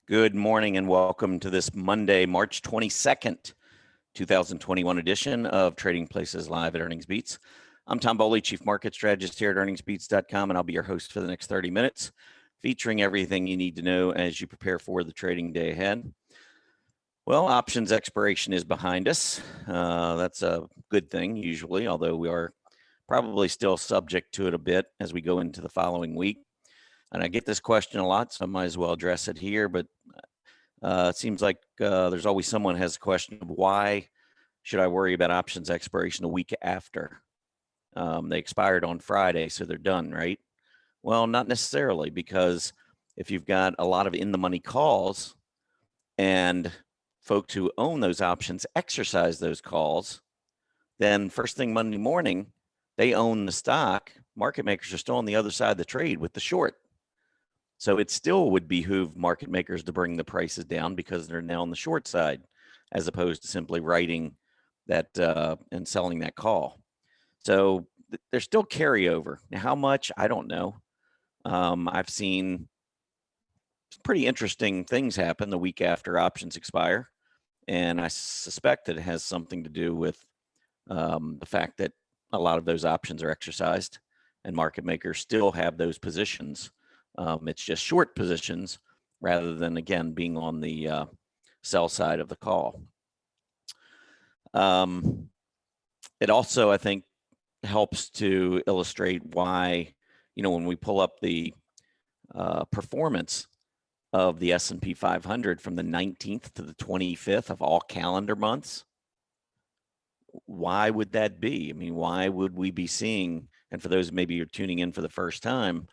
Good morning and welcome to this Monday, March 22nd, 2021 edition of Trading Places Live at Earnings Beats. I'm Tom Bowley, Chief Market Strategist here at earningsbeats.com, and I'll be your host for the next 30 minutes, featuring everything you need to know as you prepare for the trading day ahead. Well, options expiration is behind us. That's a good thing usually, although we are probably still subject to it a bit as we go into the following week. And I get this question a lot, so I might as well address it here, but it seems like there's always someone has a question of why should I worry about options expiration a week after? They expired on Friday, so they're done, right? Well, not necessarily, because if you've got a lot of in-the-money calls and folks who own those options exercise those calls, then first thing Monday morning, they own the stock. Market makers are still on the other side of the trade with the short. So it still would behoove market makers to bring the prices down because they're now on the short side, as opposed to simply writing that and selling that call. So there's still carryover. Now, how much? I don't know. I've seen pretty interesting things happen the week after options expire, and I suspect that it has something to do with the fact that a lot of those options are exercised and market makers still have those positions. It's just short positions rather than, again, being on the sell side of the call. It also, I think, helps to illustrate why, when we pull up the performance of the S&P 500 from the 19th to the 25th of all calendar months, why would that be? I mean, why would we be seeing, and for those maybe you're tuning in for the first time,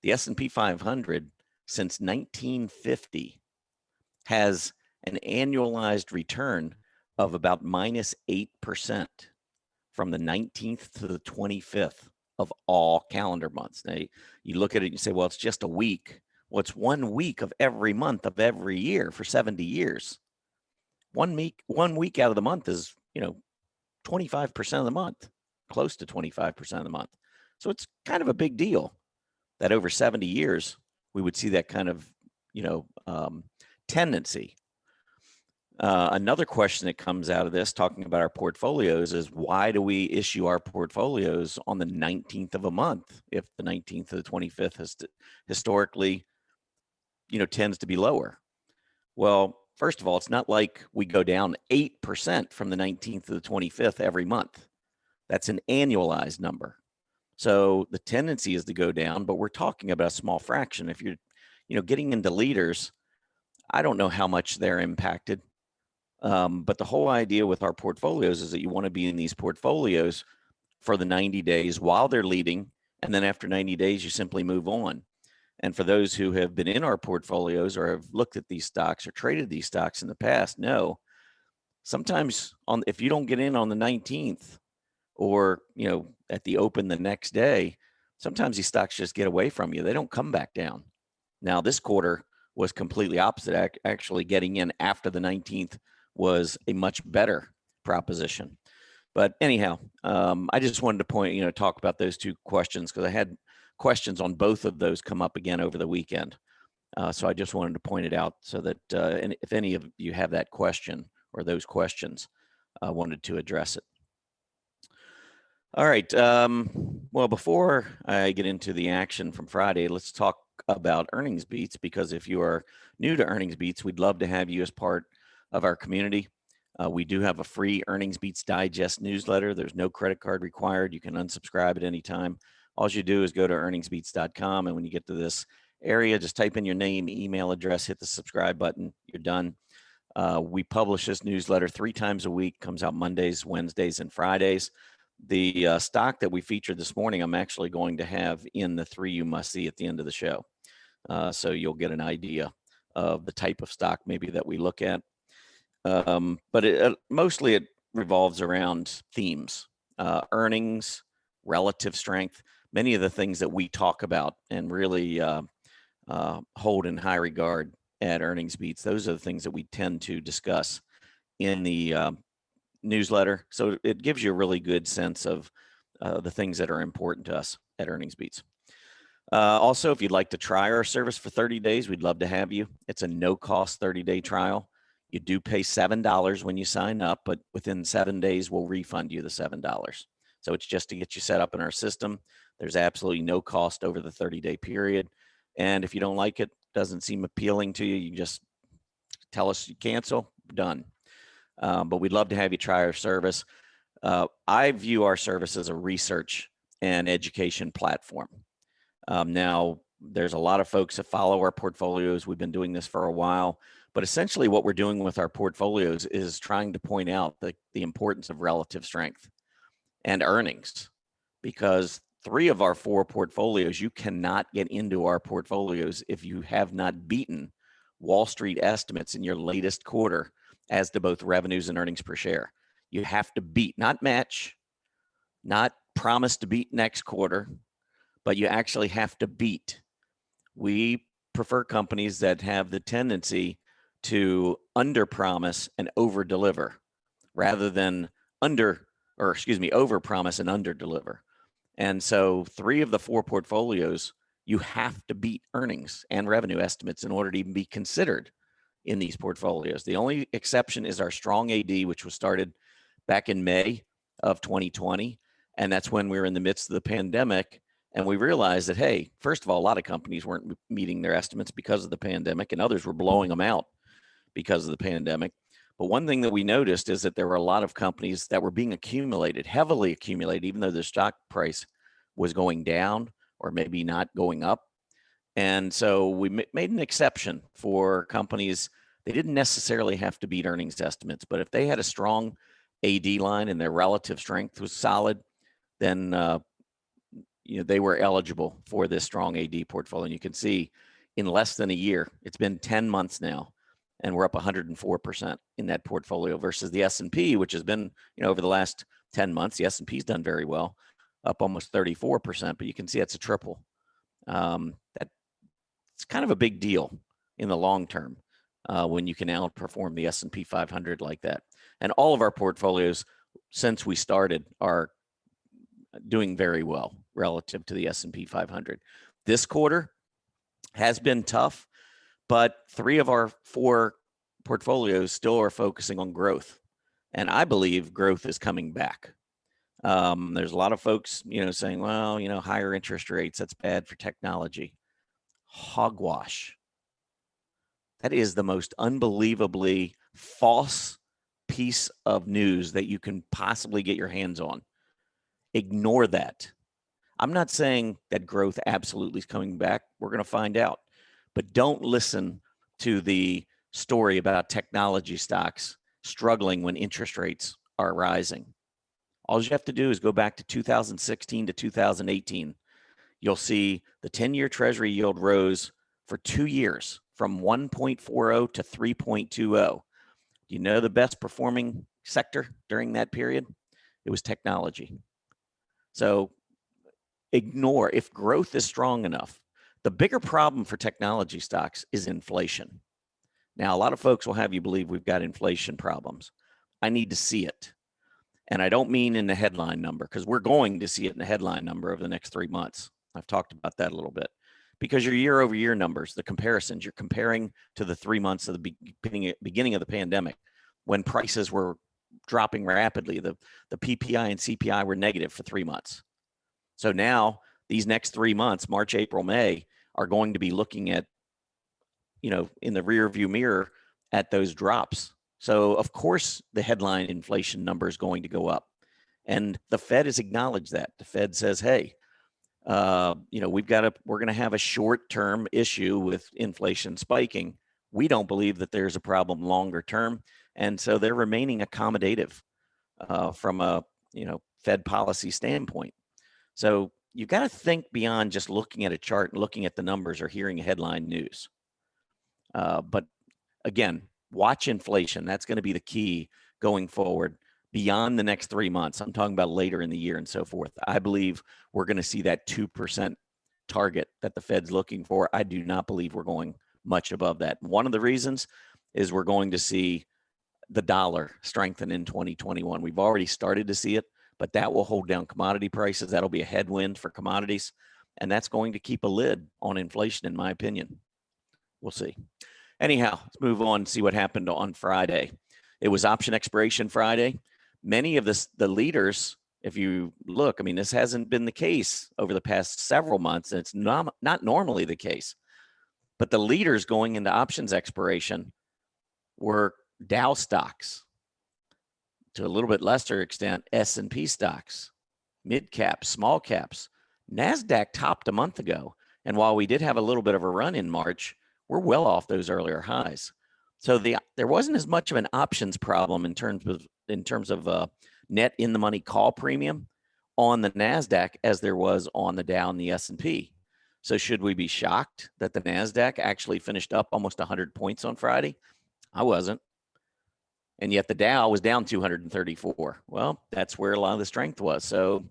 the S&P 500 since 1950 has an annualized return of about minus 8% from the 19th to the 25th of all calendar months. Now, you look at it and you say, well, it's just a week. Well, it's 1 week of every month of every year for 70 years. 1 week out of the month is, 25% of the month, close to 25% of the month. So it's kind of a big deal that over 70 years, we would see that kind of, tendency. Another question that comes out of this, talking about our portfolios, is why do we issue our portfolios on the 19th of a month if the 19th to the 25th has historically, tends to be lower? Well, first of all, it's not like we go down 8% from the 19th to the 25th every month. That's an annualized number. So the tendency is to go down, but we're talking about a small fraction. If you're, getting into leaders, I don't know how much they're impacted. But the whole idea with our portfolios is that you want to be in these portfolios for the 90 days while they're leading. And then after 90 days, you simply move on. And for those who have been in our portfolios or have looked at these stocks or traded these stocks in the past, know sometimes if you don't get in on the 19th or, at the open the next day, sometimes these stocks just get away from you. They don't come back down. Now, this quarter was completely opposite. Actually, getting in after the 19th was a much better proposition. But anyhow, I just wanted to talk about those two questions because I had questions on both of those come up again over the weekend. So I just wanted to point it out so that and if any of you have that question or those questions, I wanted to address it. All right. Well, before I get into the action from Friday, let's talk about Earnings Beats, because if you are new to Earnings Beats, we'd love to have you as part of our community. We do have a free Earnings Beats Digest newsletter. There's no credit card required. You can unsubscribe at any time. All you do is go to earningsbeats.com, and when you get to this area, just type in your name, email address, hit the subscribe button. You're done. We publish this newsletter 3 times a week, comes out Mondays, Wednesdays, and Fridays. The stock that we featured this morning, I'm actually going to have in the 3 you must see at the end of the show. So you'll get an idea of the type of stock maybe that we look at. But mostly it revolves around themes, earnings, relative strength, many of the things that we talk about and really hold in high regard at Earnings Beats. Those are the things that we tend to discuss in the newsletter. So it gives you a really good sense of the things that are important to us at Earnings Beats. Also, if you'd like to try our service for 30 days, we'd love to have you. It's a no-cost 30-day trial. You do pay $7 when you sign up, but within 7 days, we'll refund you the $7. So it's just to get you set up in our system. There's absolutely no cost over the 30-day period. And if you don't like it, doesn't seem appealing to you, you just tell us you cancel, done. But we'd love to have you try our service. I view our service as a research and education platform. Now, there's a lot of folks that follow our portfolios. We've been doing this for a while, but essentially what we're doing with our portfolios is trying to point out the importance of relative strength and earnings, because 3 of our 4 portfolios, you cannot get into our portfolios if you have not beaten Wall Street estimates in your latest quarter as to both revenues and earnings per share. You have to beat, not match, not promise to beat next quarter, but you actually have to beat. We prefer companies that have the tendency to under-promise and over-deliver rather than over-promise and under-deliver. And so 3 of the 4 portfolios, you have to beat earnings and revenue estimates in order to even be considered in these portfolios. The only exception is our strong AD, which was started back in May of 2020. And that's when we were in the midst of the pandemic. And we realized that, hey, first of all, a lot of companies weren't meeting their estimates because of the pandemic, and others were blowing them out because of the pandemic. But one thing that we noticed is that there were a lot of companies that were being accumulated, heavily accumulated, even though their stock price was going down or maybe not going up. And so we made an exception for companies. They didn't necessarily have to beat earnings estimates, but if they had a strong AD line and their relative strength was solid, then they were eligible for this strong AD portfolio. And you can see in less than a year, it's been 10 months now, and we're up 104% in that portfolio versus the S&P, which has been, over the last 10 months, the S&P's done very well, up almost 34%, but you can see that's a triple. It's kind of a big deal in the long term when you can outperform the S&P 500 like that. And all of our portfolios since we started are doing very well relative to the S&P 500. This quarter has been tough, but 3 of our 4 portfolios still are focusing on growth. And I believe growth is coming back. There's a lot of folks, saying, well, higher interest rates, that's bad for technology. Hogwash. That is the most unbelievably false piece of news that you can possibly get your hands on. Ignore that. I'm not saying that growth absolutely is coming back. We're going to find out. But don't listen to the story about technology stocks struggling when interest rates are rising. All you have to do is go back to 2016 to 2018. You'll see the 10-year Treasury yield rose for 2 years from 1.40 to 3.20. Do you know the best performing sector during that period? It was technology. So ignore, if growth is strong enough. The bigger problem for technology stocks is inflation. Now, a lot of folks will have you believe we've got inflation problems. I need to see it. And I don't mean in the headline number, because we're going to see it in the headline number over the next 3 months. I've talked about that a little bit. Because your year-over-year numbers, the comparisons, you're comparing to the 3 months of the beginning of the pandemic when prices were dropping rapidly. The PPI and CPI were negative for 3 months. So now these next 3 months, March, April, May, are going to be looking at, in the rear view mirror at those drops. So of course the headline inflation number is going to go up. And the Fed has acknowledged that. The Fed says, hey, we're going to have a short-term issue with inflation spiking. We don't believe that there's a problem longer term. And so they're remaining accommodative from a, Fed policy standpoint. So you've got to think beyond just looking at a chart and looking at the numbers or hearing headline news. But again, watch inflation. That's going to be the key going forward beyond the next 3 months. I'm talking about later in the year and so forth. I believe we're going to see that 2% target that the Fed's looking for. I do not believe we're going much above that. One of the reasons is we're going to see the dollar strengthen in 2021. We've already started to see it, but that will hold down commodity prices. That'll be a headwind for commodities. and that's going to keep a lid on inflation, in my opinion. We'll see. Anyhow, let's move on and see what happened on Friday. It was option expiration Friday. Many of the leaders, if you look, I mean, this hasn't been the case over the past several months, and it's not normally the case. But the leaders going into options expiration were Dow stocks, to a little bit lesser extent, S&P stocks, mid caps, small caps. NASDAQ topped a month ago. And while we did have a little bit of a run in March, we're well off those earlier highs. So there wasn't as much of an options problem in terms of net in the money call premium on the NASDAQ as there was on the Dow and the S&P. So should we be shocked that the NASDAQ actually finished up almost 100 points on Friday? I wasn't. And yet the Dow was down 234. Well, that's where a lot of the strength was. So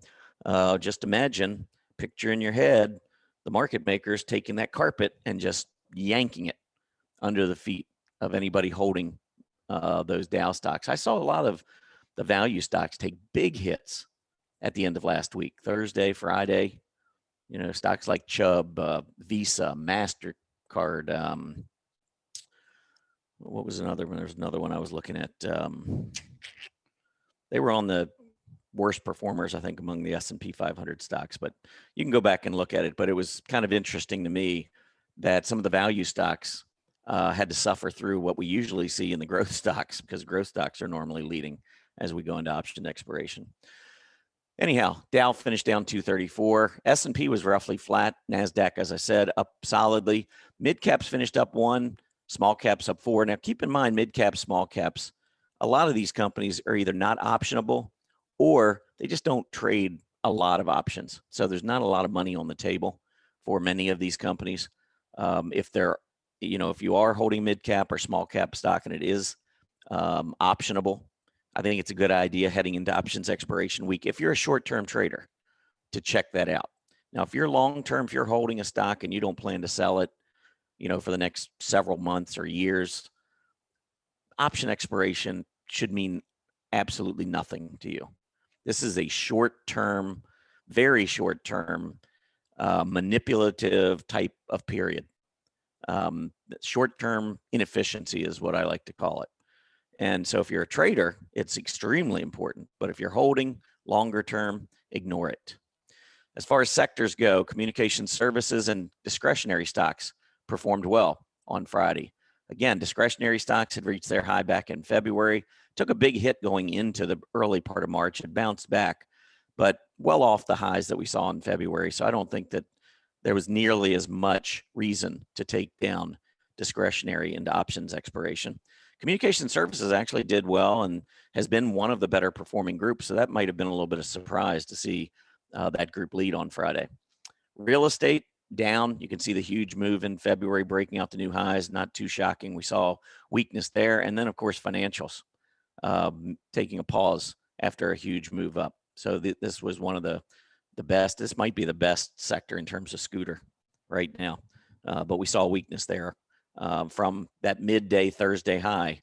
just imagine, picture in your head, the market makers taking that carpet and just yanking it under the feet of anybody holding those Dow stocks. I saw a lot of the value stocks take big hits at the end of last week, Thursday, Friday. You know, stocks like Chubb, Visa, MasterCard. What was another one? There's another one I was looking at. They were on the worst performers, I think, among the S&P 500 stocks, but you can go back and look at it. But it was kind of interesting to me that some of the value stocks had to suffer through what we usually see in the growth stocks, because growth stocks are normally leading as we go into option expiration. Anyhow, Dow finished down 234. S&P was roughly flat. NASDAQ, as I said, up solidly. Mid caps finished up 1, small caps up 4. Now, keep in mind, mid caps, small caps, a lot of these companies are either not optionable or they just don't trade a lot of options. So there's not a lot of money on the table for many of these companies. If you are holding mid cap or small cap stock and it is optionable, I think it's a good idea heading into options expiration week, if you're a short-term trader, to check that out. Now, if you're long-term, if you're holding a stock and you don't plan to sell it, for the next several months or years, option expiration should mean absolutely nothing to you. This is a short-term, very short-term, manipulative type of period. Short-term inefficiency is what I like to call it. And so if you're a trader, it's extremely important. But if you're holding longer term, ignore it. As far as sectors go, communication services and discretionary stocks performed well on Friday. Again, discretionary stocks had reached their high back in February, took a big hit going into the early part of March, had bounced back, but well off the highs that we saw in February. So I don't think that there was nearly as much reason to take down discretionary into options expiration. Communication services actually did well and has been one of the better performing groups. So that might have been a little bit of surprise to see that group lead on Friday. Real estate down. You can see the huge move in February, breaking out the new highs. Not too shocking. We saw weakness there. And then, of course, financials taking a pause after a huge move up. So this was one of the best. This might be the best sector in terms of scooter right now. But we saw weakness there from that midday Thursday high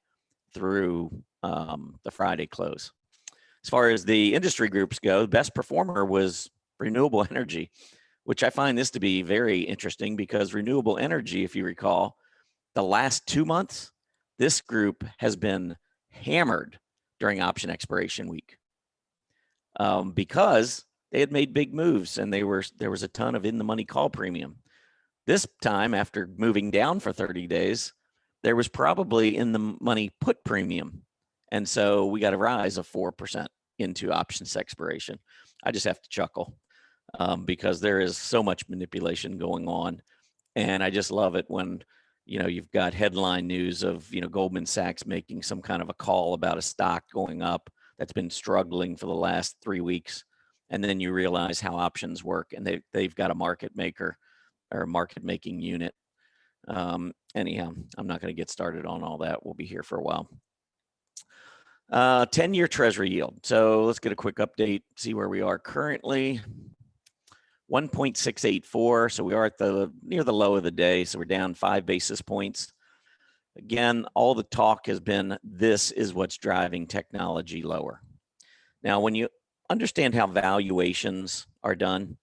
through the Friday close. As far as the industry groups go, the best performer was renewable energy, which I find this to be very interesting because renewable energy, if you recall, the last 2 months, this group has been hammered during option expiration week because they had made big moves and there was a ton of in the money call premium. This time, after moving down for 30 days, there was probably in the money put premium. And so we got a rise of 4% into options expiration. I just have to chuckle because there is so much manipulation going on. And I just love it when, you've got headline news of, Goldman Sachs making some kind of a call about a stock going up that's been struggling for the last 3 weeks. And then you realize how options work and they've got a market maker or market making unit. Anyhow, I'm not going to get started on all that. We'll be here for a while. 10-year treasury yield. So let's get a quick update, see where we are currently. 1.684. So we are at near the low of the day. So we're down 5 basis points. Again, all the talk has been, this is what's driving technology lower. Now, when you understand how valuations are done,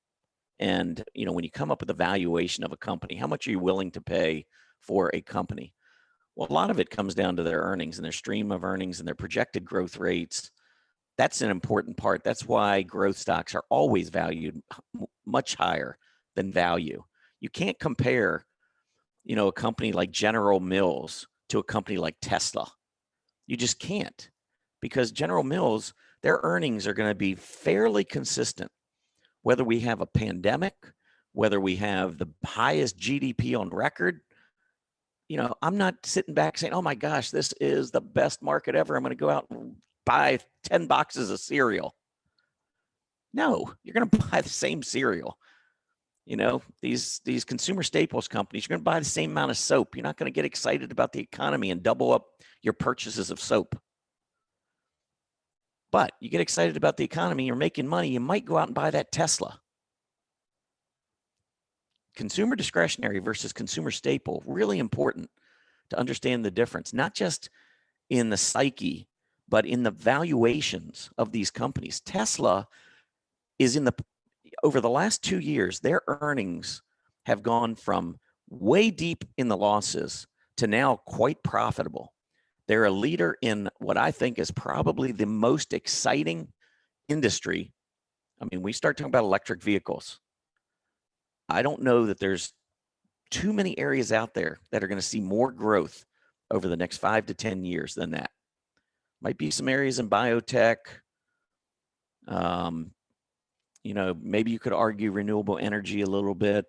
And, when you come up with a valuation of a company, how much are you willing to pay for a company? Well, a lot of it comes down to their earnings and their stream of earnings and their projected growth rates. That's an important part. That's why growth stocks are always valued much higher than value. You can't compare, a company like General Mills to a company like Tesla. You just can't, because General Mills, their earnings are going to be fairly consistent, whether we have a pandemic, whether we have the highest GDP on record. I'm not sitting back saying, oh my gosh, this is the best market ever. I'm going to go out and buy 10 boxes of cereal. No, you're going to buy the same cereal. These consumer staples companies, you're going to buy the same amount of soap. You're not going to get excited about the economy and double up your purchases of soap. But you get excited about the economy, you're making money, you might go out and buy that Tesla. Consumer discretionary versus consumer staple, really important to understand the difference, not just in the psyche, but in the valuations of these companies. Tesla is over the last 2 years, their earnings have gone from way deep in the losses to now quite profitable. They're a leader in what I think is probably the most exciting industry. I mean, we start talking about electric vehicles. I don't know that there's too many areas out there that are going to see more growth over the next 5 to 10 years than that. Might be some areas in biotech. Maybe you could argue renewable energy a little bit,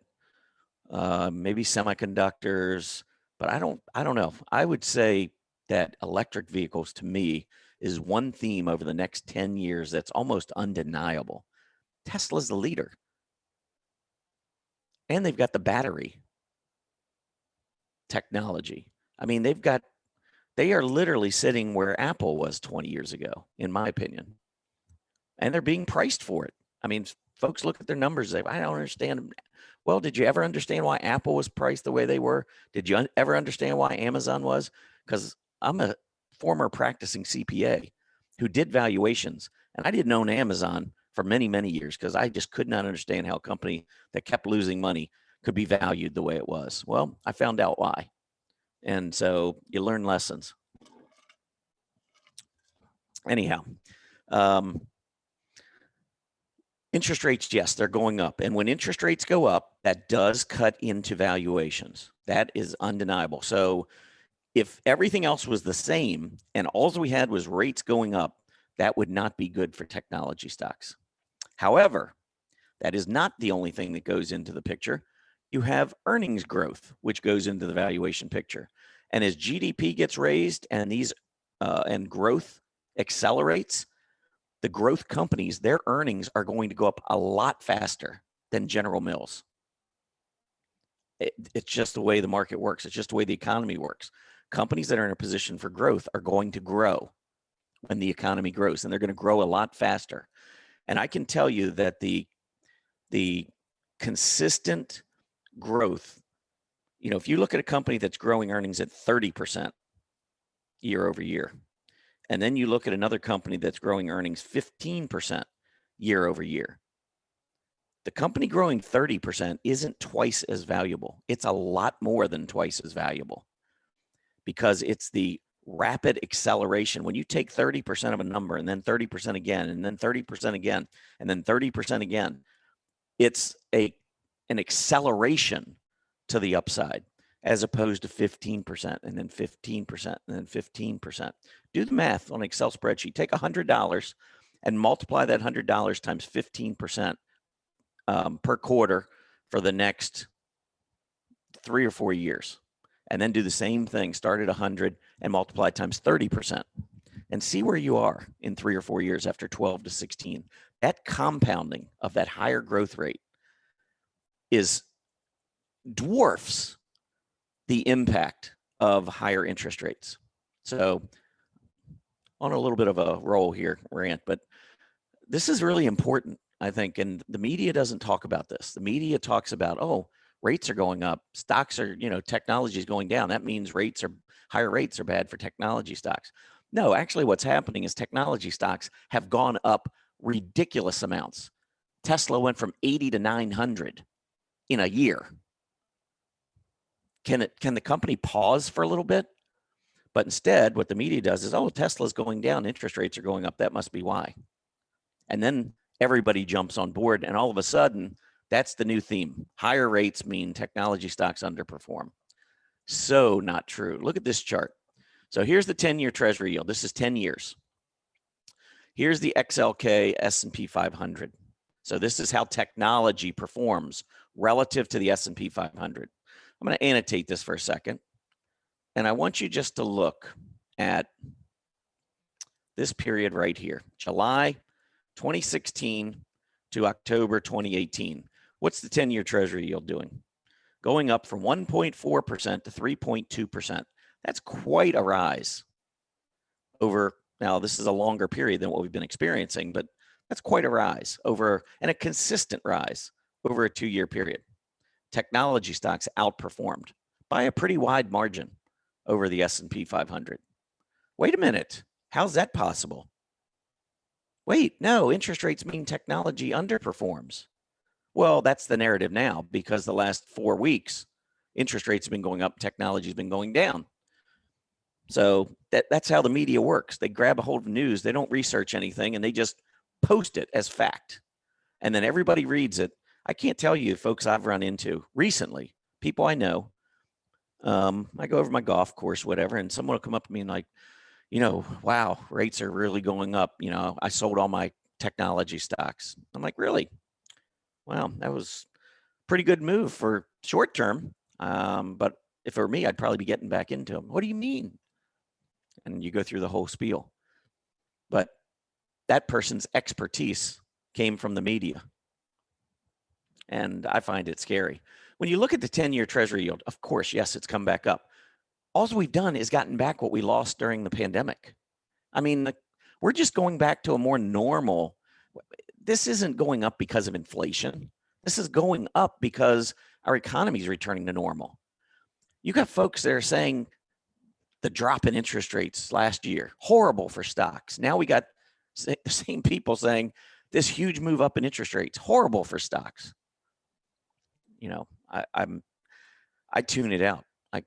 maybe semiconductors, but I don't know. I would say that electric vehicles, to me, is one theme over the next 10 years that's almost undeniable. Tesla's the leader. And they've got the battery technology. I mean, they are literally sitting where Apple was 20 years ago, in my opinion. And they're being priced for it. I mean, folks look at their numbers. I don't understand. Well, did you ever understand why Apple was priced the way they were? Did you ever understand why Amazon was? Because I'm a former practicing CPA who did valuations, and I didn't own Amazon for many, many years because I just could not understand how a company that kept losing money could be valued the way it was. Well, I found out why. And so you learn lessons. Anyhow, interest rates, yes, they're going up. And when interest rates go up, that does cut into valuations. That is undeniable. So if everything else was the same and all we had was rates going up, that would not be good for technology stocks. However, that is not the only thing that goes into the picture. You have earnings growth, which goes into the valuation picture. And as GDP gets raised and and growth accelerates, the growth companies, their earnings are going to go up a lot faster than General Mills. It's just the way the market works. It's just the way the economy works. Companies that are in a position for growth are going to grow when the economy grows, and they're going to grow a lot faster. And I can tell you that the consistent growth, if you look at a company that's growing earnings at 30% year over year, and then you look at another company that's growing earnings 15% year over year, the company growing 30% isn't twice as valuable. It's a lot more than twice as valuable because it's the rapid acceleration. When you take 30% of a number and then 30% again, and then 30% again, and then 30% again, it's an acceleration to the upside as opposed to 15% and then 15% and then 15%. Do the math on an Excel spreadsheet. Take $100 and multiply that $100 times 15% per quarter for the next 3 or 4 years. And then do the same thing. Start at 100 and multiply times 30%. And see where you are in 3 or 4 years after 12 to 16. That compounding of that higher growth rate dwarfs the impact of higher interest rates. So on a little bit of a roll here, rant, but this is really important, I think. And the media doesn't talk about this. The media talks about, oh, rates are going up. Stocks are, technology is going down. That means higher rates are bad for technology stocks. No, actually what's happening is technology stocks have gone up ridiculous amounts. Tesla went from 80 to 900 in a year. Can the company pause for a little bit? But instead, what the media does is, oh, Tesla's going down, interest rates are going up, that must be why. And then everybody jumps on board, and all of a sudden, that's the new theme. Higher rates mean technology stocks underperform. So not true. Look at this chart. So here's the 10-year Treasury yield. This is 10 years. Here's the XLK S&P 500. So this is how technology performs relative to the S&P 500. I'm going to annotate this for a second. And I want you just to look at this period right here, July 2016 to October 2018. What's the 10-year Treasury yield doing? Going up from 1.4% to 3.2%. That's quite a rise over, now this is a longer period than what we've been experiencing, but that's quite a rise over, and a consistent rise over a 2-year period. Technology stocks outperformed by a pretty wide margin over the S&P 500. Wait a minute, how's that possible? Wait, no, interest rates mean technology underperforms. Well, that's the narrative now, because the last 4 weeks, interest rates have been going up, technology has been going down. So that's how the media works. They grab a hold of news, they don't research anything, and they just post it as fact. And then everybody reads it. I can't tell you folks I've run into recently, people I know. I go over my golf course, whatever, and someone will come up to me and like, you know, wow, rates are really going up. You know, I sold all my technology stocks. I'm like, really? Wow, that was a pretty good move for short term. But if it were me, I'd probably be getting back into them. What do you mean? And you go through the whole spiel. But that person's expertise came from the media. And I find it scary. When you look at the 10-year Treasury yield, of course, yes, it's come back up. All we've done is gotten back what we lost during the pandemic. I mean, we're just going back to a more normal. This isn't going up because of inflation. This is going up because our economy is returning to normal. You got folks that are saying the drop in interest rates last year, horrible for stocks. Now we got the same people saying this huge move up in interest rates, horrible for stocks. You know, I tune it out. I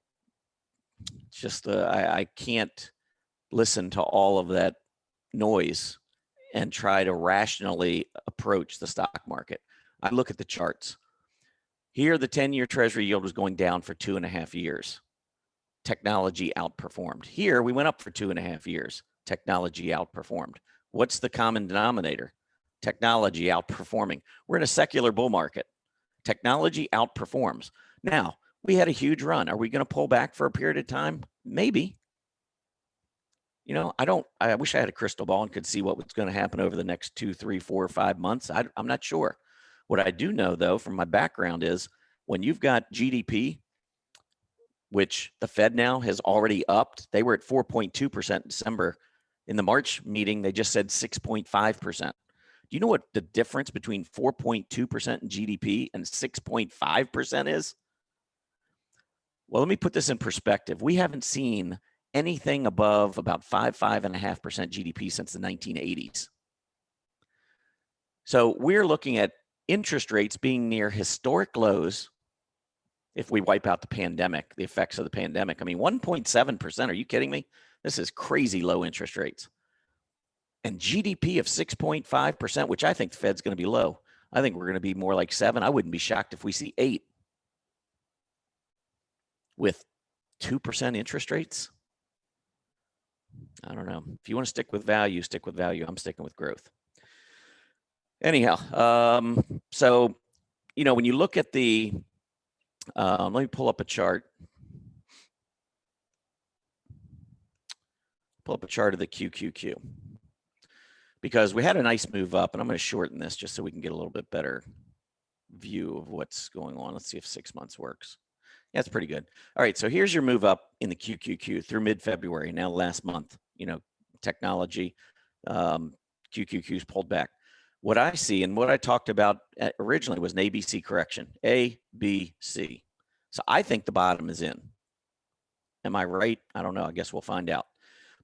can't listen to all of that noise and try to rationally approach the stock market. I look at the charts. Here, the 10-year Treasury yield was going down for 2.5 years. Technology outperformed. Here, we went up for 2.5 years. Technology outperformed. What's the common denominator? Technology outperforming. We're in a secular bull market. Technology outperforms. Now, we had a huge run. Are we going to pull back for a period of time? Maybe. You know, I wish I had a crystal ball and could see what was going to happen over the next 2, 3, 4, 5 months. I'm not sure. What I do know, though, from my background is when you've got GDP, which the Fed now has already upped, they were at 4.2% in December. In the March meeting, they just said 6.5%. Do you know what the difference between 4.2% in GDP and 6.5% is? Well, let me put this in perspective. We haven't seen anything above about 5.5% GDP since the 1980s. So we're looking at interest rates being near historic lows if we wipe out the pandemic, the effects of the pandemic. I mean, 1.7%, are you kidding me? This is crazy low interest rates. And GDP of 6.5%, which I think the Fed's going to be low. I think we're going to be more like 7. I wouldn't be shocked if we see 8. With 2% interest rates? I don't know. If you want to stick with value, stick with value. I'm sticking with growth. Anyhow, so, you know, when you look at the, let me pull up a chart. Pull up a chart of the QQQ. Because we had a nice move up, and I'm going to shorten this just so we can get a little bit better view of what's going on. Let's see if 6 months works. Yeah, it's pretty good. All right, so here's your move up in the QQQ through mid-February. Now, last month, you know, technology, QQQ's pulled back. What I see and what I talked about originally was an ABC correction, A, B, C. So I think the bottom is in. Am I right? I don't know. I guess we'll find out.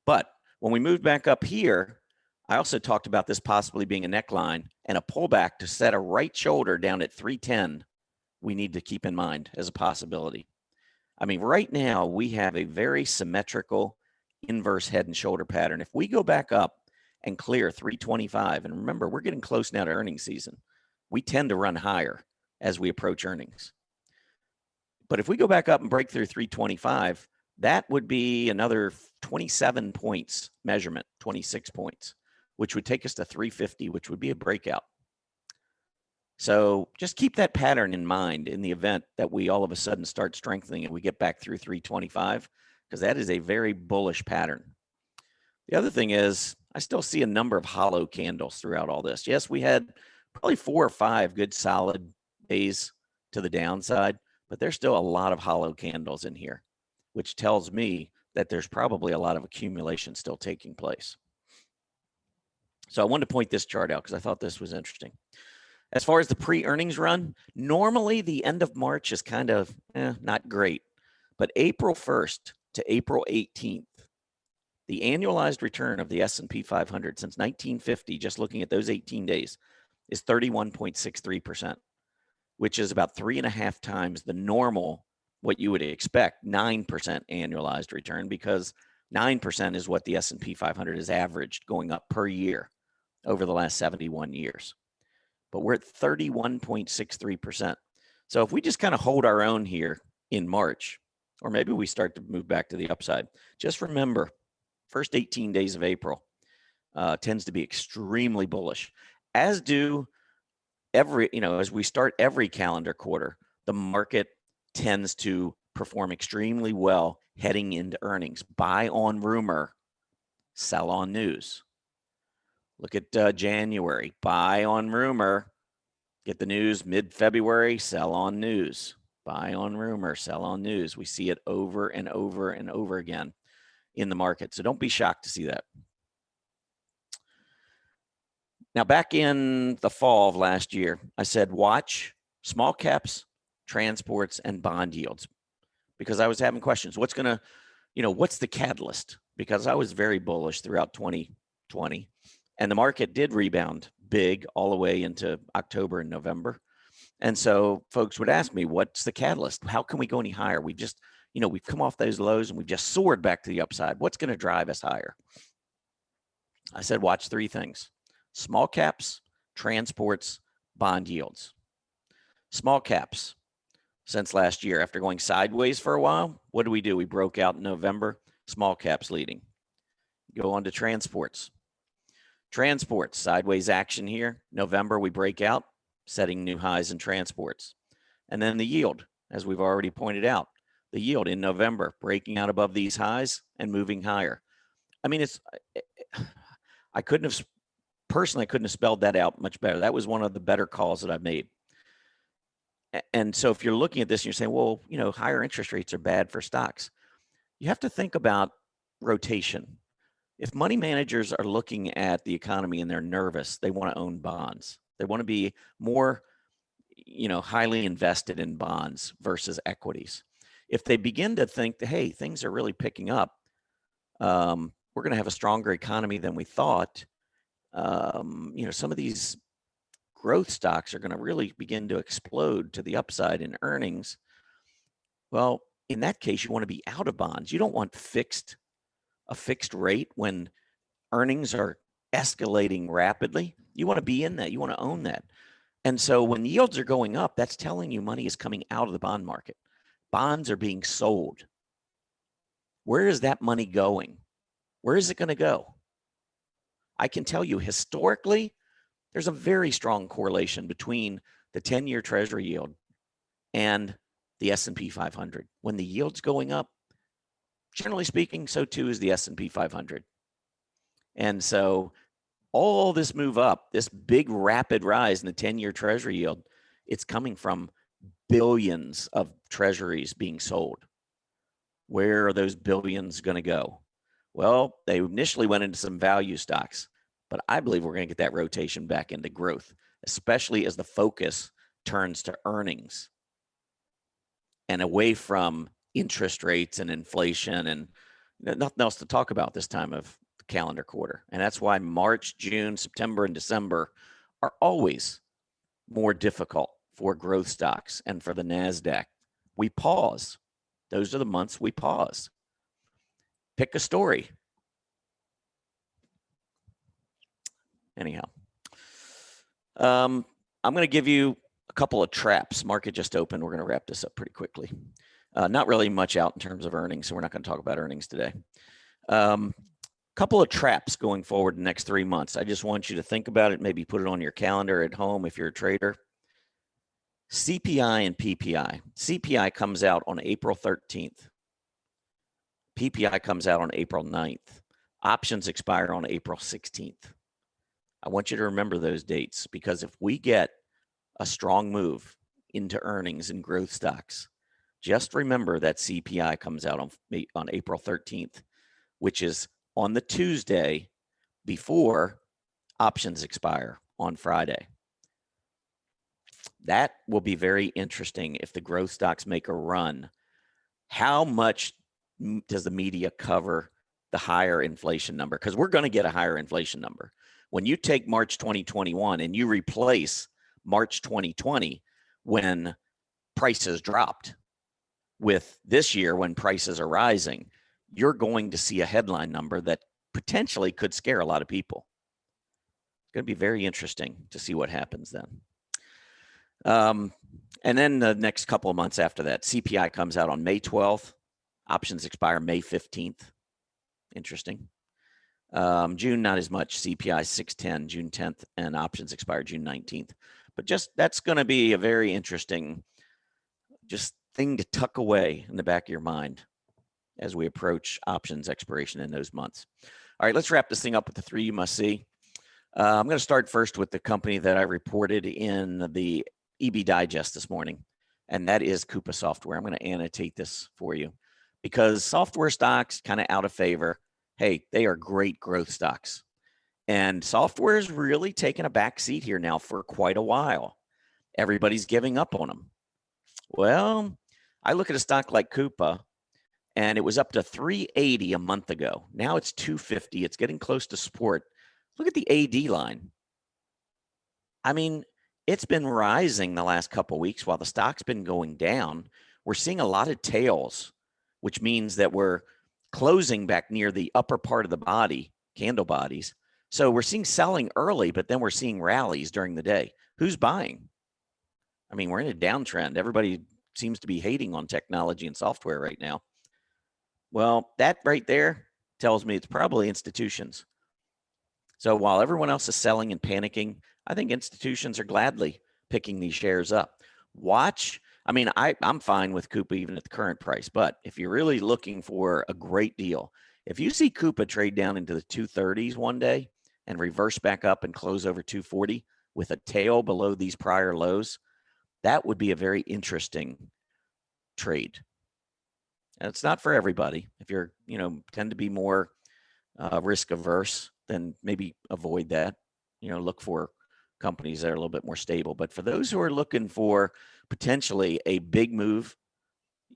But when we move back up here, I also talked about this possibly being a neckline and a pullback to set a right shoulder down at 310. We need to keep in mind as a possibility. I mean, right now we have a very symmetrical inverse head and shoulder pattern. If we go back up and clear 325, and remember, we're getting close now to earnings season. We tend to run higher as we approach earnings. But if we go back up and break through 325, that would be another 27 points measurement, 26 points, which would take us to 350, which would be a breakout. So just keep that pattern in mind in the event that we all of a sudden start strengthening and we get back through 325, because that is a very bullish pattern. The other thing is, I still see a number of hollow candles throughout all this. Yes, we had probably 4 or 5 good solid days to the downside, but there's still a lot of hollow candles in here, which tells me that there's probably a lot of accumulation still taking place. So I wanted to point this chart out because I thought this was interesting. As far as the pre-earnings run, normally the end of March is kind of not great, but April 1st to April 18th, the annualized return of the S&P 500 since 1950, just looking at those 18 days, is 31.63%, which is about 3.5 times the normal, what you would expect, 9% annualized return, because 9% is what the S&P 500 has averaged going up per year over the last 71 years. But we're at 31.63%. So if we just kind of hold our own here in March, or maybe we start to move back to the upside, just remember, first 18 days of April tends to be extremely bullish, as do as we start every calendar quarter, the market tends to perform extremely well heading into earnings. Buy on rumor, sell on news. Look at January, buy on rumor, get the news mid-February, sell on news. Buy on rumor, sell on news. We see it over and over and over again in the market. So don't be shocked to see that. Now, back in the fall of last year, I said, watch small caps, transports, and bond yields, because I was having questions. What's the catalyst? Because I was very bullish throughout 2020, and the market did rebound big all the way into October and November. And so folks would ask me, what's the catalyst? How can we go any higher? We've just, we've come off those lows and we've just soared back to the upside. What's going to drive us higher? I said, watch 3 things: small caps, transports, bond yields. Small caps, since last year, after going sideways for a while, what do? We broke out in November, small caps leading. Go on to transports. Transports, sideways action here. November, we break out, setting new highs in transports. And then the yield, as we've already pointed out, the yield in November, breaking out above these highs and moving higher. I mean, I couldn't have spelled that out much better. That was one of the better calls that I've made. And so if you're looking at this and you're saying, well, higher interest rates are bad for stocks, you have to think about rotation. If money managers are looking at the economy and they're nervous, they want to own bonds. They want to be more, highly invested in bonds versus equities. If they begin to think that, hey, things are really picking up, we're going to have a stronger economy than we thought, some of these growth stocks are going to really begin to explode to the upside in earnings. Well, in that case, you want to be out of bonds. You don't want a fixed rate when earnings are escalating rapidly. You want to be in that. You want to own that. And so when yields are going up, that's telling you money is coming out of the bond market. Bonds are being sold. Where is that money going? Where is it going to go? I can tell you historically, there's a very strong correlation between the 10-year Treasury yield and the S&P 500. When the yield's going up, generally speaking, so too is the S&P 500. And so all this move up, this big rapid rise in the 10-year Treasury yield, it's coming from billions of treasuries being sold. Where are those billions going to go? Well, they initially went into some value stocks, but I believe we're going to get that rotation back into growth, especially as the focus turns to earnings and away from interest rates and inflation and nothing else to talk about this time of calendar quarter. And that's why March, June, September, and December are always more difficult for growth stocks and for the NASDAQ. We pause. Those are the months we pause. Pick a story. Anyhow, I'm going to give you a couple of traps. Market just opened. We're going to wrap this up pretty quickly. Not really much out in terms of earnings, so we're not going to talk about earnings today. Couple of traps going forward the next 3 months. I just want you to think about it, maybe put it on your calendar at home if you're a trader. CPI and PPI. CPI comes out on April 13th. PPI comes out on April 9th. Options expire on April 16th. I want you to remember those dates, because if we get a strong move into earnings and growth stocks, just remember that CPI comes out on April 13th, which is on the Tuesday before options expire on Friday. That will be very interesting if the growth stocks make a run. How much does the media cover the higher inflation number? Because we're going to get a higher inflation number. When you take March 2021 and you replace March 2020 when prices dropped with this year when prices are rising, you're going to see a headline number that potentially could scare a lot of people. It's going to be very interesting to see what happens then. And then the next couple of months after that, CPI comes out on May 12th. Options expire May 15th. Interesting. June, not as much. CPI 610, June 10th, and options expire June 19th. But just that's going to be a very interesting just thing to tuck away in the back of your mind as we approach options expiration in those months. All right, let's wrap this thing up with the 3 you must see. I'm going to start first with the company that I reported in the EB Digest this morning, and that is Coupa Software. I'm going to annotate this for you because software stocks kind of out of favor. Hey, they are great growth stocks. And software is really taking a back seat here now for quite a while. Everybody's giving up on them. Well, I look at a stock like Coupa, and it was up to 380 a month ago. Now it's 250. It's getting close to support. Look at the AD line. I mean, it's been rising the last couple of weeks while the stock's been going down. We're seeing a lot of tails, which means that we're closing back near the upper part of the body, candle bodies. So we're seeing selling early, but then we're seeing rallies during the day. Who's buying? I mean, we're in a downtrend. Everybody seems to be hating on technology and software right now. Well, that right there tells me it's probably institutions. So while everyone else is selling and panicking, I think institutions are gladly picking these shares up. Watch. I mean, I'm fine with Coupa even at the current price, but if you're really looking for a great deal, if you see Coupa trade down into the 230s one day and reverse back up and close over 240 with a tail below these prior lows, that would be a very interesting trade. And it's not for everybody. If you're, tend to be more risk averse, then maybe avoid that. Look for companies that are a little bit more stable. But for those who are looking for potentially a big move,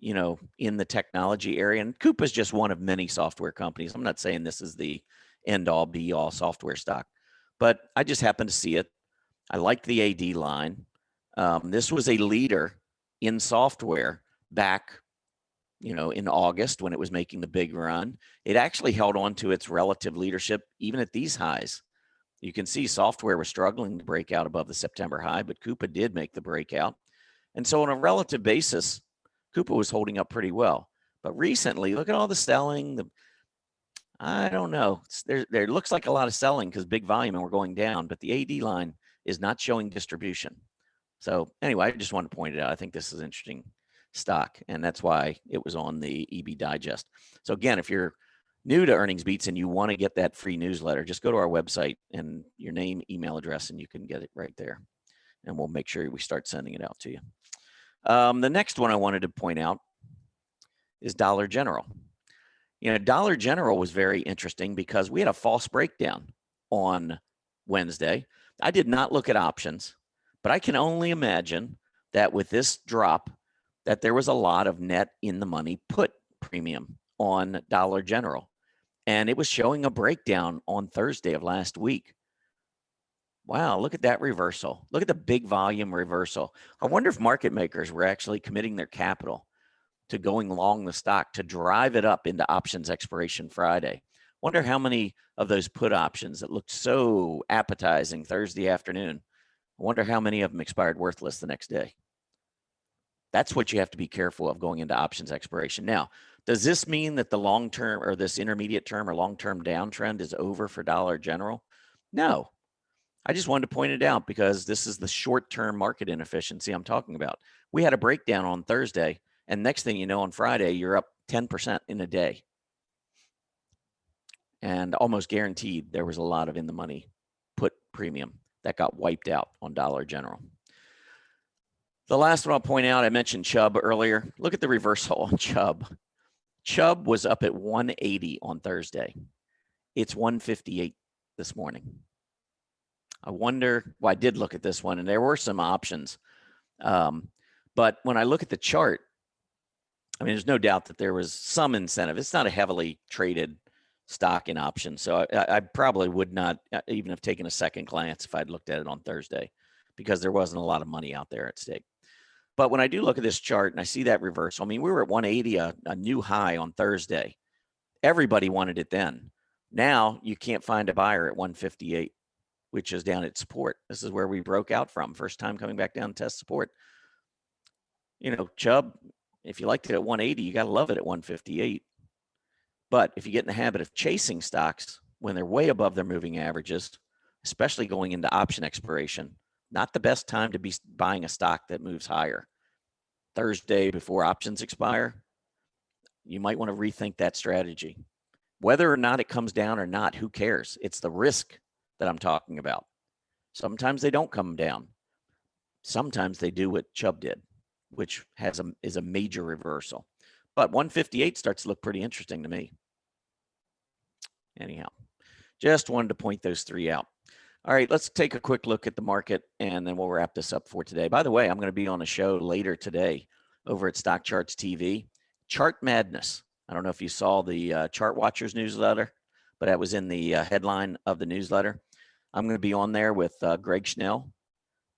in the technology area, and Coupa is just one of many software companies. I'm not saying this is the end all be all software stock, but I just happen to see it. I like the AD line. This was a leader in software back, in August when it was making the big run. It actually held on to its relative leadership even at these highs. You can see software was struggling to break out above the September high, but Coupa did make the breakout. And so on a relative basis, Coupa was holding up pretty well. But recently, look at all the selling. I don't know. There looks like a lot of selling because big volume and we're going down, but the AD line is not showing distribution. So anyway, I just wanted to point it out. I think this is interesting stock, and that's why it was on the EB Digest. So again, if you're new to Earnings Beats and you want to get that free newsletter, just go to our website and your name, email address, and you can get it right there. And we'll make sure we start sending it out to you. The next one I wanted to point out is Dollar General. Dollar General was very interesting because we had a false breakdown on Wednesday. I did not look at options, but I can only imagine that with this drop, that there was a lot of net in the money put premium on Dollar General. and it was showing a breakdown on Thursday of last week. Wow, look at that reversal. Look at the big volume reversal. I wonder if market makers were actually committing their capital to going long the stock to drive it up into options expiration Friday. Wonder how many of those put options that looked so appetizing Thursday afternoon, I wonder how many of them expired worthless the next day. That's what you have to be careful of going into options expiration. Now, does this mean that the long-term or this intermediate term or long-term downtrend is over for Dollar General? No. I just wanted to point it out because this is the short-term market inefficiency I'm talking about. We had a breakdown on Thursday, and next thing you know, on Friday, you're up 10% in a day. And almost guaranteed there was a lot of in-the-money put premium that got wiped out on Dollar General. The last one I'll point out, I mentioned Chubb earlier. Look at the reversal on Chubb. Chubb was up at 180 on Thursday. It's 158 this morning. I wonder, well, I did look at this one, and there were some options. But when I look at the chart, I mean, there's no doubt that there was some incentive. It's not a heavily traded stock in options. So I probably would not even have taken a second glance if I'd looked at it on Thursday, because there wasn't a lot of money out there at stake. But when I do look at this chart and I see that reversal, I mean, we were at 180, a new high on Thursday. Everybody wanted it then. Now you can't find a buyer at 158, which is down at support. This is where we broke out from. First time coming back down to test support. You know, Chubb, if you liked it at 180, you got to love it at 158. But if you get in the habit of chasing stocks when they're way above their moving averages, especially going into option expiration, not the best time to be buying a stock that moves higher. Thursday before options expire, you might want to rethink that strategy. Whether or not it comes down or not, who cares? It's the risk that I'm talking about. Sometimes they don't come down. Sometimes they do what Chubb did, which is a major reversal. But 158 starts to look pretty interesting to me. Anyhow, just wanted to point those three out. All right, let's take a quick look at the market, and then we'll wrap this up for today. By the way, I'm going to be on a show later today over at Stock Charts TV, Chart Madness. I don't know if you saw the Chart Watchers newsletter, but that was in the headline of the newsletter. I'm going to be on there with Greg Schnell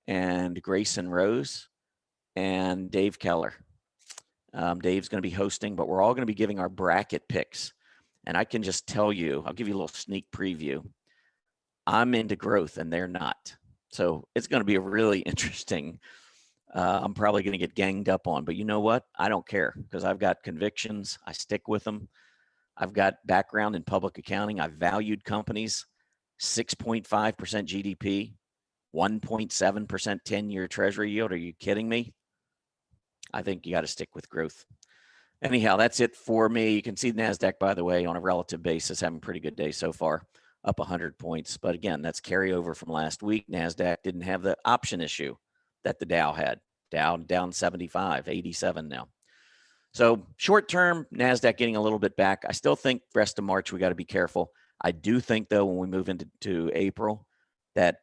and Grayson Rose and Dave Keller. Dave's going to be hosting, but we're all going to be giving our bracket picks. And I can just tell you, I'll give you a little sneak preview. I'm into growth and they're not. So it's going to be a really interesting, I'm probably going to get ganged up on, but you know what? I don't care because I've got convictions. I stick with them. I've got background in public accounting. I've valued companies, 6.5% GDP, 1.7% 10-year treasury yield. Are you kidding me? I think you got to stick with growth. Anyhow, that's it for me. You can see NASDAQ, by the way, on a relative basis, having a pretty good day so far, up 100 points. But again, that's carryover from last week. NASDAQ didn't have the option issue that the Dow had. Dow down 75, 87 now. So short term, NASDAQ getting a little bit back. I still think rest of March, we got to be careful. I do think, though, when we move into April, that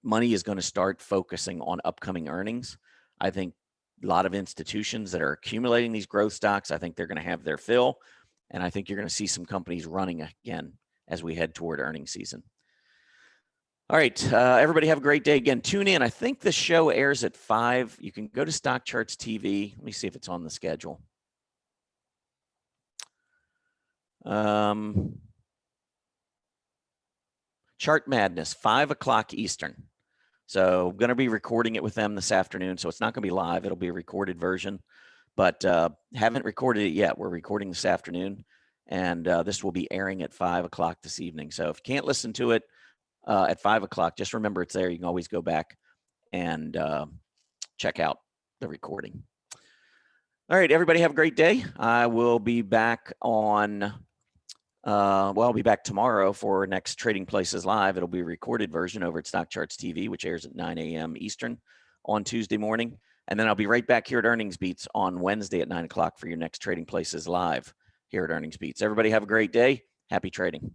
money is going to start focusing on upcoming earnings. I think a lot of institutions that are accumulating these growth stocks, I think they're going to have their fill. And I think you're going to see some companies running again as we head toward earnings season. All right, everybody have a great day. Again, tune in. I think the show airs at 5. You can go to Stock Charts TV. Let me see if it's on the schedule. Chart Madness, 5 o'clock Eastern. So I'm going to be recording it with them this afternoon. So it's not going to be live. It'll be a recorded version, but haven't recorded it yet. We're recording this afternoon, and this will be airing at 5 o'clock this evening. So if you can't listen to it at 5 o'clock, just remember it's there. You can always go back and check out the recording. All right, everybody have a great day. I will be back on I'll be back tomorrow for next Trading Places Live. It'll be a recorded version over at Stock Charts TV, which airs at 9 a.m. Eastern on Tuesday morning. And then I'll be right back here at Earnings Beats on Wednesday at 9 o'clock for your next Trading Places Live here at Earnings Beats. Everybody have a great day. Happy trading.